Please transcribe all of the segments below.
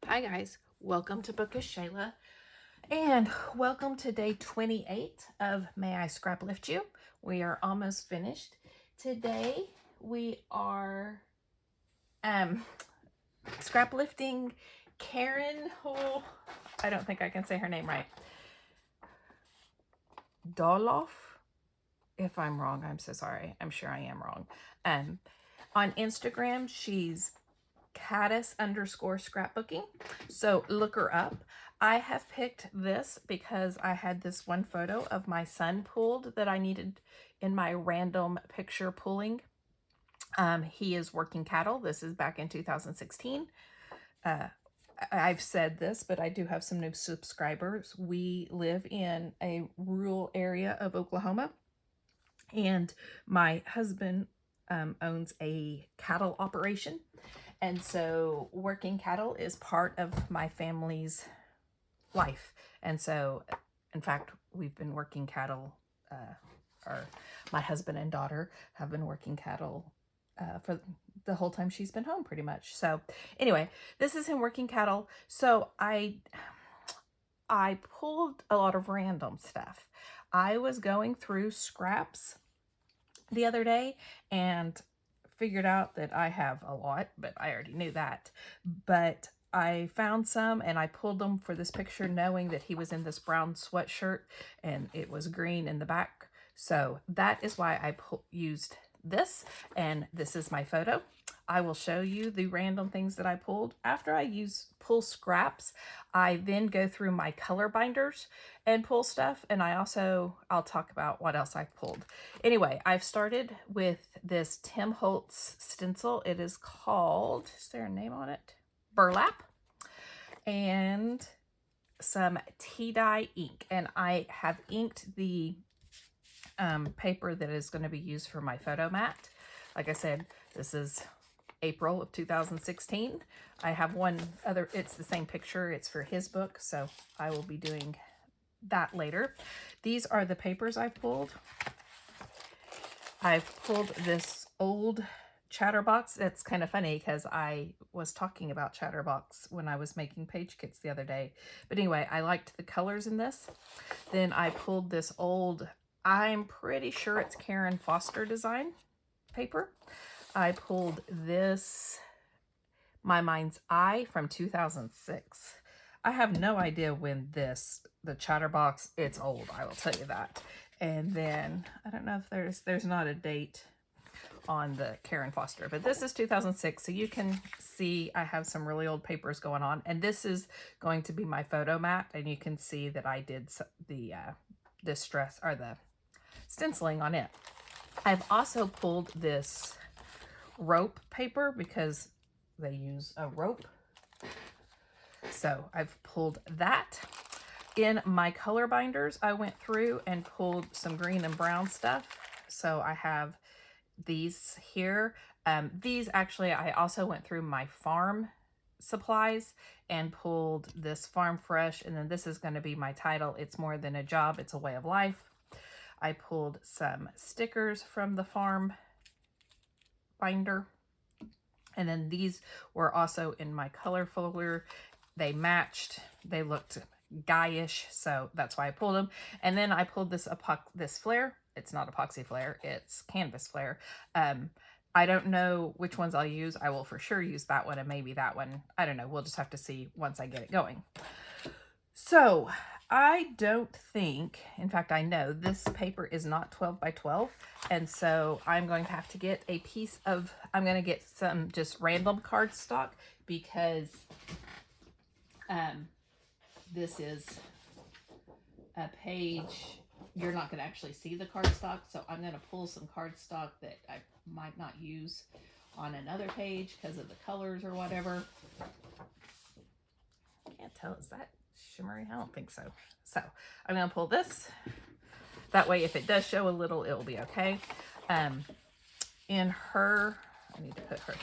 Hi guys, welcome to Bookish Shayla, and welcome to day 28 of May I Scraplift You. We are almost finished. Today we are scraplifting Karen. Oh, I don't think I can say her name right. Doloff. If I'm wrong, I'm so sorry. I'm sure I am wrong. On Instagram, she's caddis_scrapbooking. So look her up. I have picked this because I had this one photo of my son pulled that I needed in my random picture pulling. He is working cattle. This is back in 2016. I've said this, but I do have some new subscribers. We live in a rural area of Oklahoma, and my husband owns a cattle operation. And so working cattle is part of my family's life. And so, in fact, we've been working cattle, or my husband and daughter have been working cattle for the whole time she's been home, pretty much. So anyway, this is him working cattle. So I pulled a lot of random stuff. I was going through scraps the other day and figured out that I have a lot, but I already knew that. But I found some and I pulled them for this picture knowing that he was in this brown sweatshirt and it was green in the back. So that is why I used this, and this is my photo. I will show you the random things that I pulled. After I pull scraps, I then go through my color binders and pull stuff, and I'll talk about what else I pulled. Anyway, I've started with this Tim Holtz stencil. It is called, is there a name on it? Burlap. And some tea dye ink, and I have inked the paper that is going to be used for my photo mat. Like I said, this is April of 2016. I have one other, it's the same picture, it's for his book, so I will be doing that later. These are the papers I've pulled. I've pulled this old Chatterbox. It's kind of funny because I was talking about Chatterbox when I was making page kits the other day. But anyway, I liked the colors in this. Then I pulled this old, I'm pretty sure it's Karen Foster design paper. I pulled this My Mind's Eye from 2006. I have no idea when the Chatterbox, it's old, I will tell you that. And then, I don't know if there's not a date on the Karen Foster, but this is 2006. So you can see I have some really old papers going on. And this is going to be my photo mat. And you can see that I did the distress or the stenciling on it. I've also pulled this rope paper because they use a rope. So I've pulled that. In my color binders, I went through and pulled some green and brown stuff. So I have these here. These actually, I also went through my farm supplies and pulled this Farm Fresh, and then this is going to be my title. It's more than a job, it's a way of life. I pulled some stickers from the farm binder, and then these were also in my color folder. They matched, they looked guyish, so that's why I pulled them. And then I pulled this flare. It's not epoxy flare, it's canvas flare. I don't know which ones I'll use. I will for sure use that one and maybe that one. I don't know. We'll just have to see once I get it going. So I don't think, in fact, I know this paper is not 12 by 12. And so I'm going to have to get a piece of, I'm going to get some just random cardstock because this is a page, you're not going to actually see the cardstock. So I'm going to pull some cardstock that I might not use on another page because of the colors or whatever. I can't tell, is that shimmery? I don't think so. So I'm going to pull this. That way, if it does show a little, it will be okay. In her, I need to put her,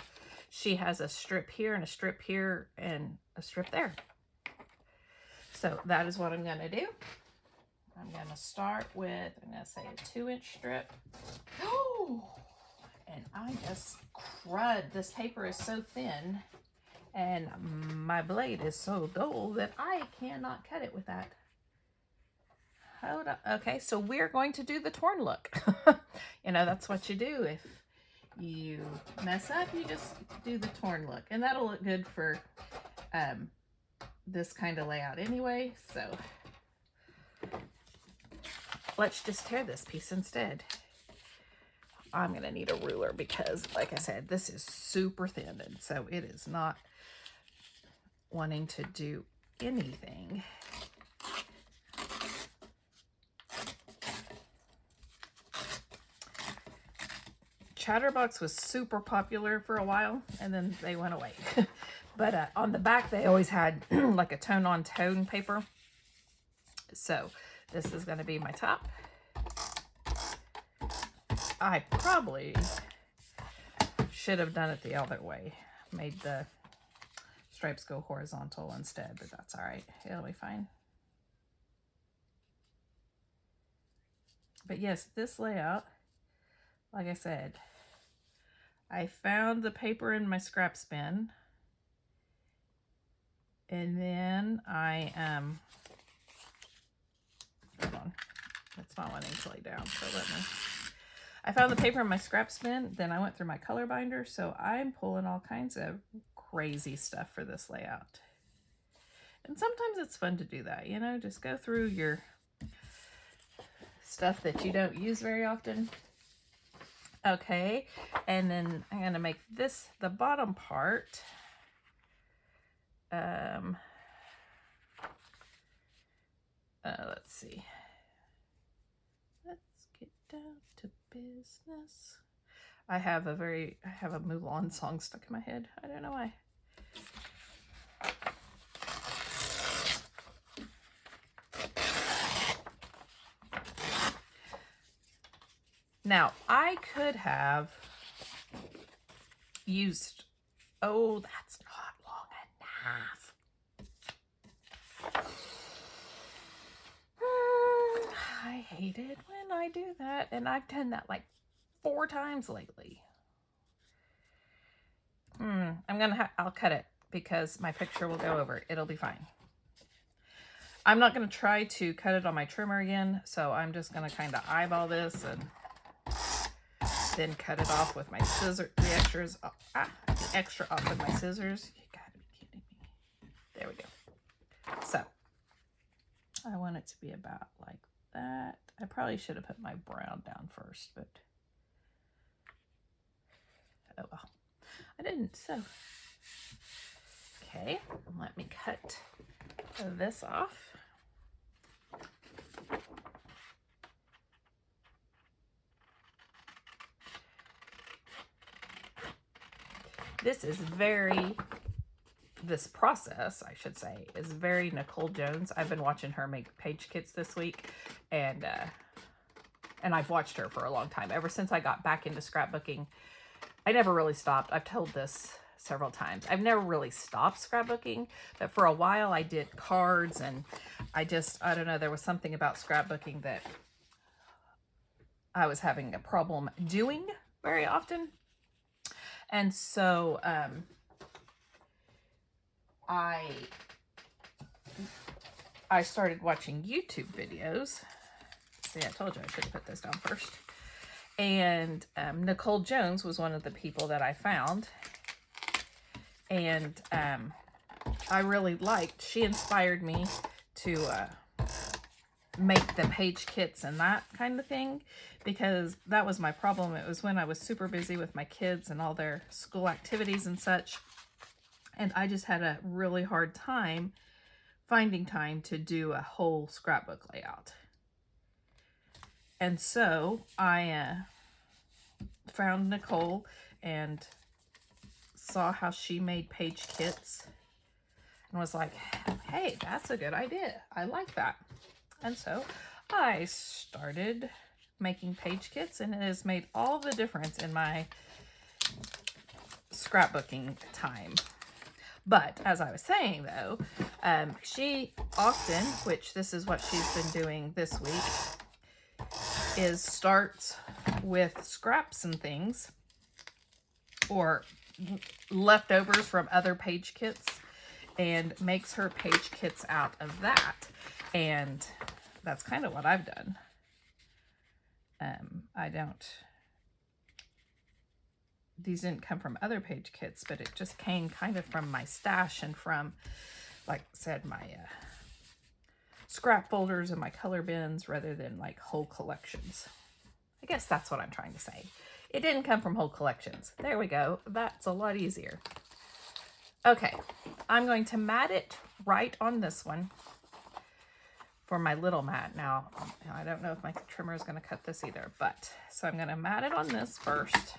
she has a strip here and a strip here and a strip there. So that is what I'm going to do. I'm going to start with, I'm going to say a 2-inch strip. Oh, and I just crud. This paper is so thin And my blade is so dull that I cannot cut it with that. Hold on. Okay, so we're going to do the torn look. You know, that's what you do. If you mess up, you just do the torn look. And that'll look good for this kind of layout anyway. So let's just tear this piece instead. I'm going to need a ruler because, like I said, this is super thin. And so it is not wanting to do anything. Chatterbox was super popular for a while, and then they went away. But on the back, they always had like a tone-on-tone paper. So this is going to be my top. I probably should have done it the other way. Made the stripes go horizontal instead, but that's all right. It'll be fine. But yes, this layout, like I said, I found the paper in my scrap bin, and then I hold on, it's not wanting to lay down, so I found the paper in my scrap bin, then I went through my color binder, so I'm pulling all kinds of crazy stuff for this layout. And sometimes it's fun to do that, you know, just go through your stuff that you don't use very often. Okay, and then I'm going to make this the bottom part. Let's see. Let's get down to business. I have a Mulan song stuck in my head. I don't know why. Now, I could have used, oh, that's not long enough. I hate it when I do that, and I've done that like 4 times lately. I'll cut it because my picture will go over it. It'll be fine. I'm not going to try to cut it on my trimmer again, so I'm just going to kind of eyeball this and then cut it off with my scissors, the extra off with my scissors. You gotta be kidding me. There we go. So, I want it to be about like that. I probably should have put my brown down first, but oh well. I didn't, so. Okay, let me cut this off. This process, I should say, is very Nicole Jones. I've been watching her make page kits this week, and I've watched her for a long time. Ever since I got back into scrapbooking, I never really stopped. I've told this several times. I've never really stopped scrapbooking, but for a while I did cards, and I don't know, there was something about scrapbooking that I was having a problem doing very often. And so I started watching YouTube videos. See, I told you I should have put this down first. And Nicole Jones was one of the people that I found. And I really liked, she inspired me to make the page kits and that kind of thing, because that was my problem. It was when I was super busy with my kids and all their school activities and such, and I just had a really hard time finding time to do a whole scrapbook layout. And so I found Nicole and saw how she made page kits and was like, hey, that's a good idea. I like that. And so I started making page kits, and it has made all the difference in my scrapbooking time. But as I was saying, though, she often, which this is what she's been doing this week, is starts with scraps and things, or leftovers from other page kits and makes her page kits out of that. And that's kind of what I've done. These didn't come from other page kits, but it just came kind of from my stash and from, like I said, my scrap folders and my color bins rather than like whole collections. I guess that's what I'm trying to say. It didn't come from whole collections. There we go. That's a lot easier. Okay, I'm going to mat it right on this one for my little mat. Now, I don't know if my trimmer is going to cut this either, but so I'm going to mat it on this first.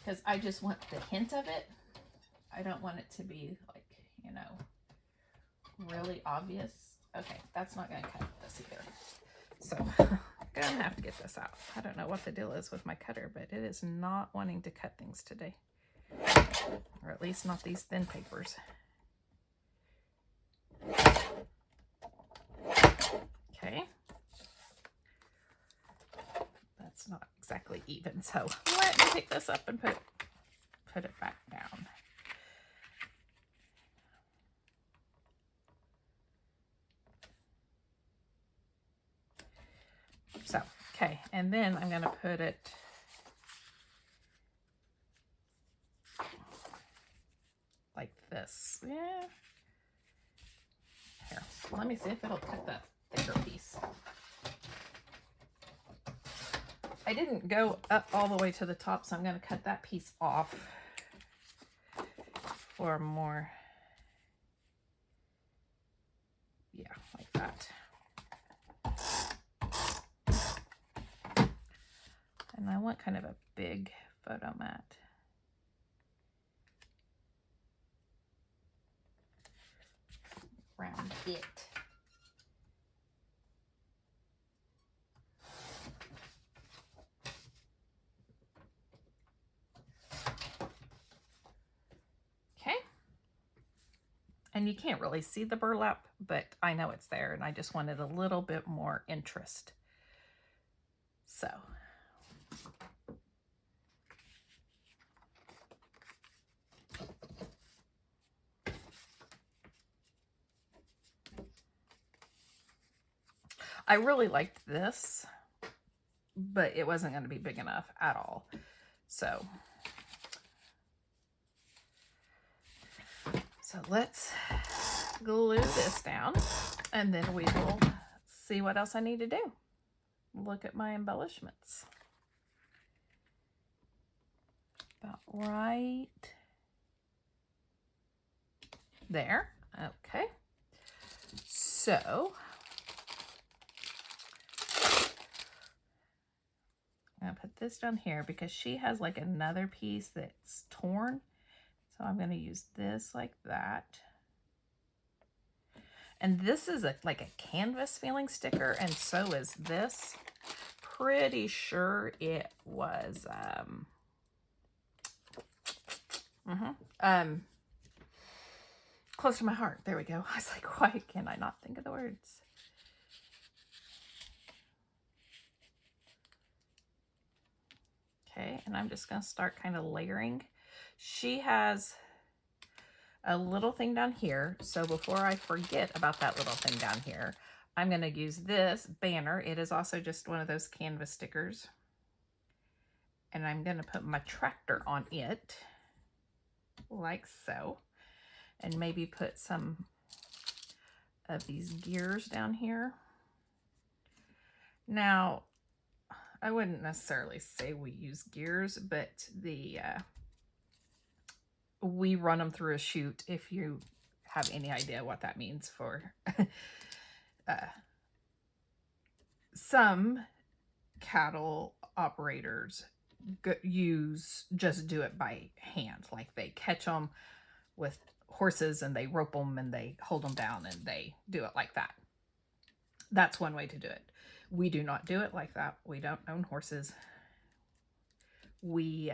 Because I just want the hint of it. I don't want it to be like, you know, really obvious. Okay, that's not going to cut this either. So I'm going to have to get this out. I don't know what the deal is with my cutter, but it is not wanting to cut things today. Or at least not these thin papers. Okay. That's not exactly even, so let me pick this up and put it back down. So, okay, and then I'm going to put it like this. Yeah. Here, let me see if it'll cut the thicker piece. I didn't go up all the way to the top, so I'm going to cut that piece off for more, yeah, like that. And I want kind of a big photo mat. Around it. Okay. And you can't really see the burlap, but I know it's there, and I just wanted a little bit more interest. So. I really liked this, but it wasn't going to be big enough at all. So let's glue this down, and then we will see what else I need to do. Look at my embellishments. About right there. Okay. So I'm going to put this down here because she has like another piece that's torn. So I'm going to use this like that. And this is like a canvas feeling sticker, and so is this. Pretty sure it was close to my heart. There we go. I was like, why can I not think of the words? Okay, and I'm just going to start kind of layering. She has a little thing down here, so before I forget about that little thing down here, I'm going to use this banner. It is also just one of those canvas stickers. And I'm going to put my tractor on it, like so. And maybe put some of these gears down here. Now, I wouldn't necessarily say we use gears, but we run them through a chute, if you have any idea what that means for some cattle operators just do it by hand. Like they catch them with horses and they rope them and they hold them down and they do it like that. That's one way to do it. We do not do it like that. We don't own horses. We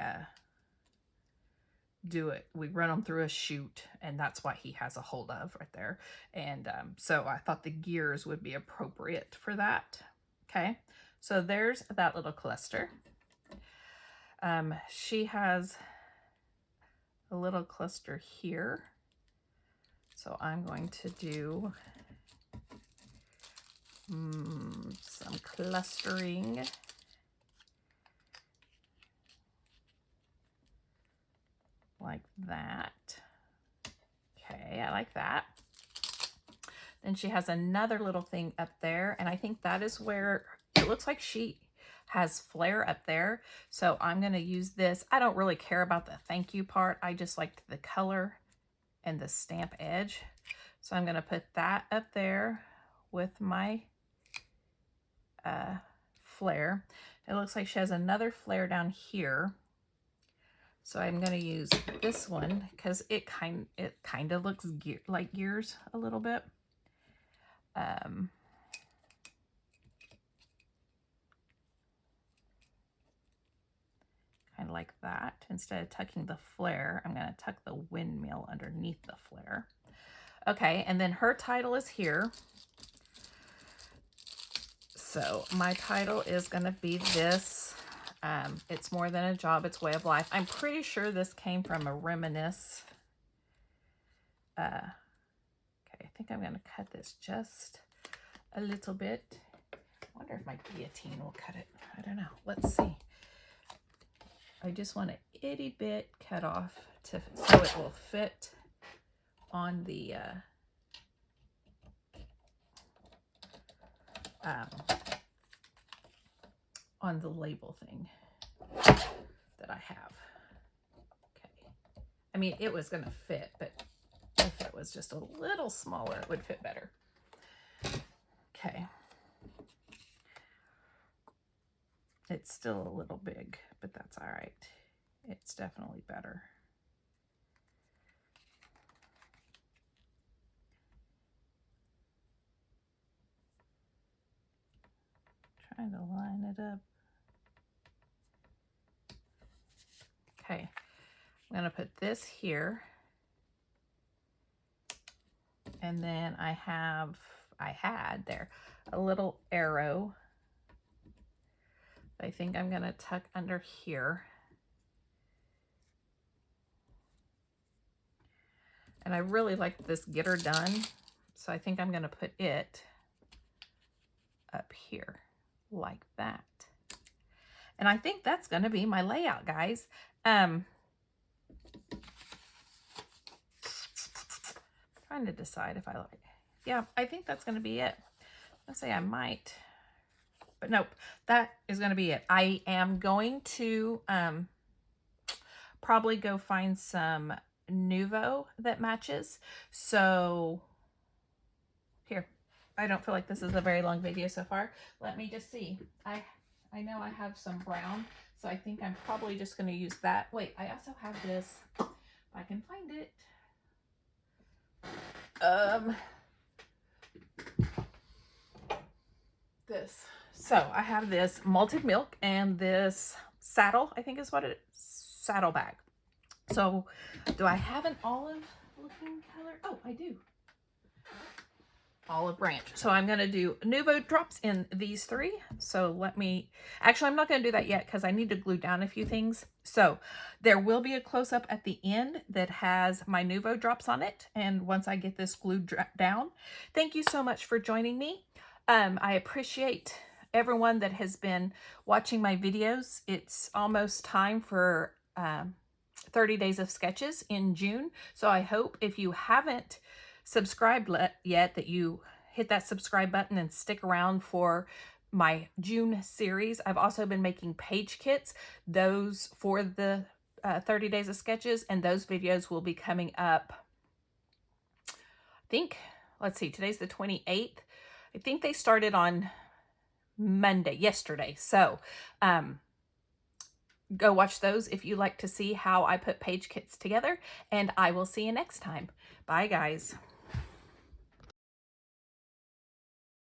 do it. We run them through a chute, and that's what he has a hold of right there. And so I thought the gears would be appropriate for that. Okay, so there's that little cluster. She has a little cluster here. So I'm going to do some clustering. Like that. Okay, I like that. Then she has another little thing up there, and I think that is where it looks like she has flare up there. So I'm going to use this. I don't really care about the thank you part. I just liked the color and the stamp edge. So I'm going to put that up there with my flare. It looks like she has another flare down here. So I'm going to use this one because it kind of looks like gears a little bit. Kind of like that. Instead of tucking the flare, I'm going to tuck the windmill underneath the flare. Okay, and then her title is here. So my title is going to be this. It's more than a job, it's way of life. I'm pretty sure this came from a reminisce. Okay, I think I'm going to cut this just a little bit. I wonder if my guillotine will cut it. I don't know. Let's see. I just want an itty bit cut off so it will fit on the label thing that I have. Okay. I mean, it was going to fit, but if it was just a little smaller, it would fit better. Okay. It's still a little big, but that's all right. It's definitely better. Trying to line it up. Okay, I'm gonna put this here. And then I had there a little arrow. I think I'm gonna tuck under here. And I really like this Get Her Done. So I think I'm gonna put it up here like that. And I think that's gonna be my layout, guys. Trying to decide if I like it. Yeah, I think that's gonna be it. Let's say I might, but nope, that is gonna be it. I am going to probably go find some Nuvo that matches. So here, I don't feel like this is a very long video so far. Let me just see. I know I have some brown, so I think I'm probably just going to use that. Wait, I also have this, if I can find it. This. So I have this malted milk and this saddle, I think is what it is, saddle bag. So do I have an olive looking color? Oh, I do. Olive branch. So I'm going to do Nuvo drops in these three. So let me, actually, I'm not going to do that yet because I need to glue down a few things. So there will be a close-up at the end that has my Nuvo drops on it. And once I get this glued down, thank you so much for joining me. I appreciate everyone that has been watching my videos. It's almost time for 30 days of sketches in June. So I hope if you haven't subscribed yet that you hit that subscribe button and stick around for my June series. I've also been making page kits, those for the 30 days of sketches, and those videos will be coming up. I think, let's see, today's the 28th. I think they started on Monday, yesterday. So go watch those if you like to see how I put page kits together, and I will see you next time. Bye, guys.